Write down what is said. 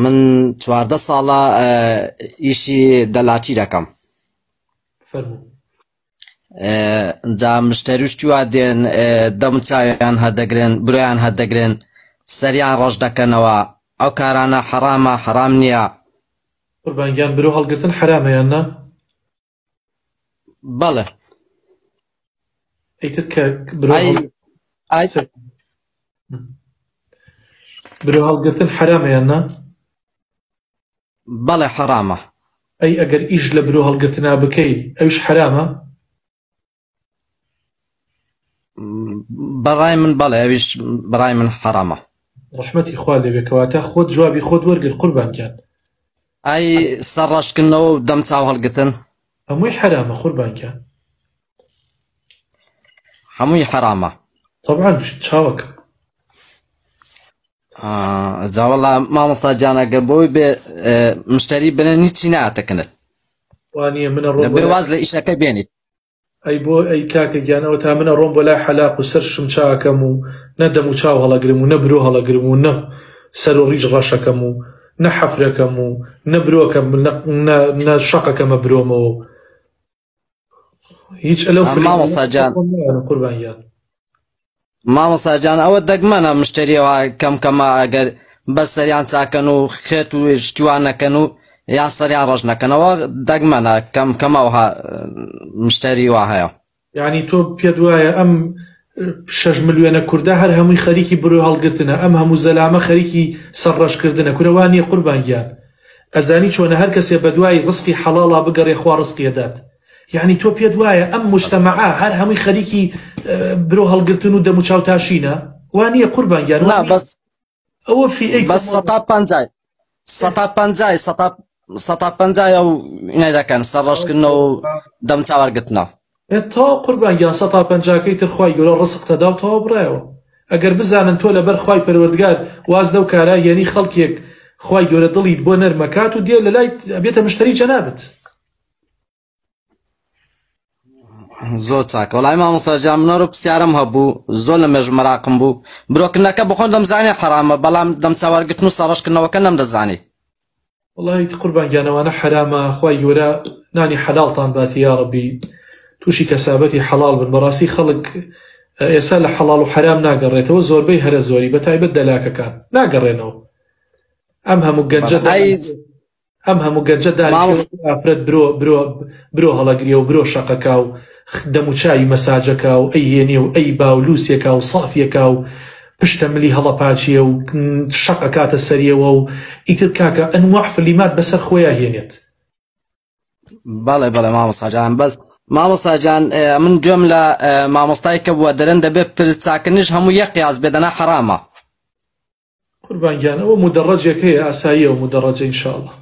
من 14 ساڵە ئیشی دەلاچی دەکەم. جا مشتریشتی وا دێن دەم چاویان هەردەگرن، برۆیان هەردەگرن، سەریان ڕۆژ دەکەنەوە. ئەو کارانە حرامە، حرام نییە. قوربانگیان برۆ هەڵگرتن حرامە یان نا؟ بەڵێ. ئەیتر کە برۆ هەڵگرتن حرامە یان نا؟ بەڵێ حرامە. ئەی ئەگەر ئیش لە برۆ هەڵگرتنا بکەی ئەویش حرامە؟ بەڕای من بەڵێ، ئەویش بەڕای من حرامە. ڕەحمەتی خوا لێبێ کەواتە خۆت جوابی خۆت وەرگر قوربانگیان. ئەی سەرڕەشکردنەوە و دەم چاو هەڵگرتن هەمووی حرامە قوربانگیان. هەمووی حرامە. طبعاً چاوەکە. جاوەڵا مامۆستا جان ئەگەر بۆی بێ مشتری بنێن هیچی ناتەکەنت. وانە منە ڕۆ بێ واز لە ئیشەکە بێنیت. ئەی بۆ ئەی کاکە گیانەوە تا منە ڕۆم بۆ لای حەلاق و سەر شم چاکەم و نەدەم و چاو هەڵەگرم و نە برۆ هەڵەگرم و نە سەر و ڕیژ ڕەشەکەم و نە حەفرەکەم و نە برۆکەم نە شەقەکەمە برۆمەوە هیچ ئەلەو مامۆستا جان قوربانیان. مامۆستا جان ئەوە دەگمەنە مشتریەوە کەم کەمە ئەگەر بەس سەریان چاکەن و خێت و شتیوان نەکەن و یان سەریان ڕۆژ نەکەنەوە دەگمەنە کەم کەمەوە مشتری وا هەیە. یعنی تۆ پێت وایە ئەم 6 ملیۆنە کووردا هەر هەمووی خەریکی برۆ هەڵگرتنە، ئەم هەموو زەلامە خەریکی سەرڕەشکردنە کورەوانی قوربانگیان. ئەزانی چۆنە هەر کەسێ بە دوای ڕزقی حەڵاڵا بگەڕێ خوا ڕزقی دەدات. یعنی تۆ پێت وایە ئەم موجتەمەعە هەر هەمووی خەریکی برۆ هەڵگرتن و دەم و چاوتاشینە؟ وانە قوربانگیان. نا بەس ئەوە فی ئەی بەس 150 ئەو ئینە دەکەن سەرڕەشکردنەوە و دەم چاوەرگرتنە. تا قوربانگیان 150کەی تر خوای گەورە ڕزق دەداوتەوە بڕایەوە. ئەگەر بزانن تۆ لەبەر خوای پەروەردگار واز دە و کارا یعنی خەڵکێک خوای گەورە دڵیت بۆ نەرمەکات و دێ لە لای بێتە مشتری جەنابەت. زۆر چاکە. وەڵای مامۆستا جان منە ڕۆ پرسیارم هەبوو، زۆر لە مێژ مەراقم بوو. برۆکردنەکە بخۆن دەمزانێ حرامە، بەڵام دەم چاوەرگرتن و سەرڕەشکردنەوەکە نەمدەزانی. وەڵی قوربانگیانەوانە حرامە، خوای گەورە نانی حەلاڵتان باتی یا ڕەبی، تووشی کەسابەتی حەلاڵ بن. بەڕاستی خەڵک ئێستا لە حەلاڵ و حرام ناگەڕێتەوە، زۆربەی هەرە زۆری بە تایبەت دەلاکەکان ناگەڕێنەوە. ئەم هەموو گەنجە دافرەت برۆ هەڵەگریە و برۆ شەقەکە و دەم و چاوی مەساجەکە و ئەی هێنێ و ئەی با و لووسێکە و سافیەکە و پشتە ملی هەڵەپاچیە و شەقەکاتە سەریەوە و ئیتر کاکە ئەنواع فلیمات بەسەر خۆیان هێنێت. بەڵێ بەڵێ مامۆستا جان. بەس مامۆستا جان من گوێم لە مامۆستای کە بووە دەرەن دەبێت پرچاکردنیش هەموو یەک قیاس بێدەنا حرامە. قوربانگیان ئەوە مودەڕەجێک هەیە ئاساییەوە مودەڕەجە ئینشاءڵڵا.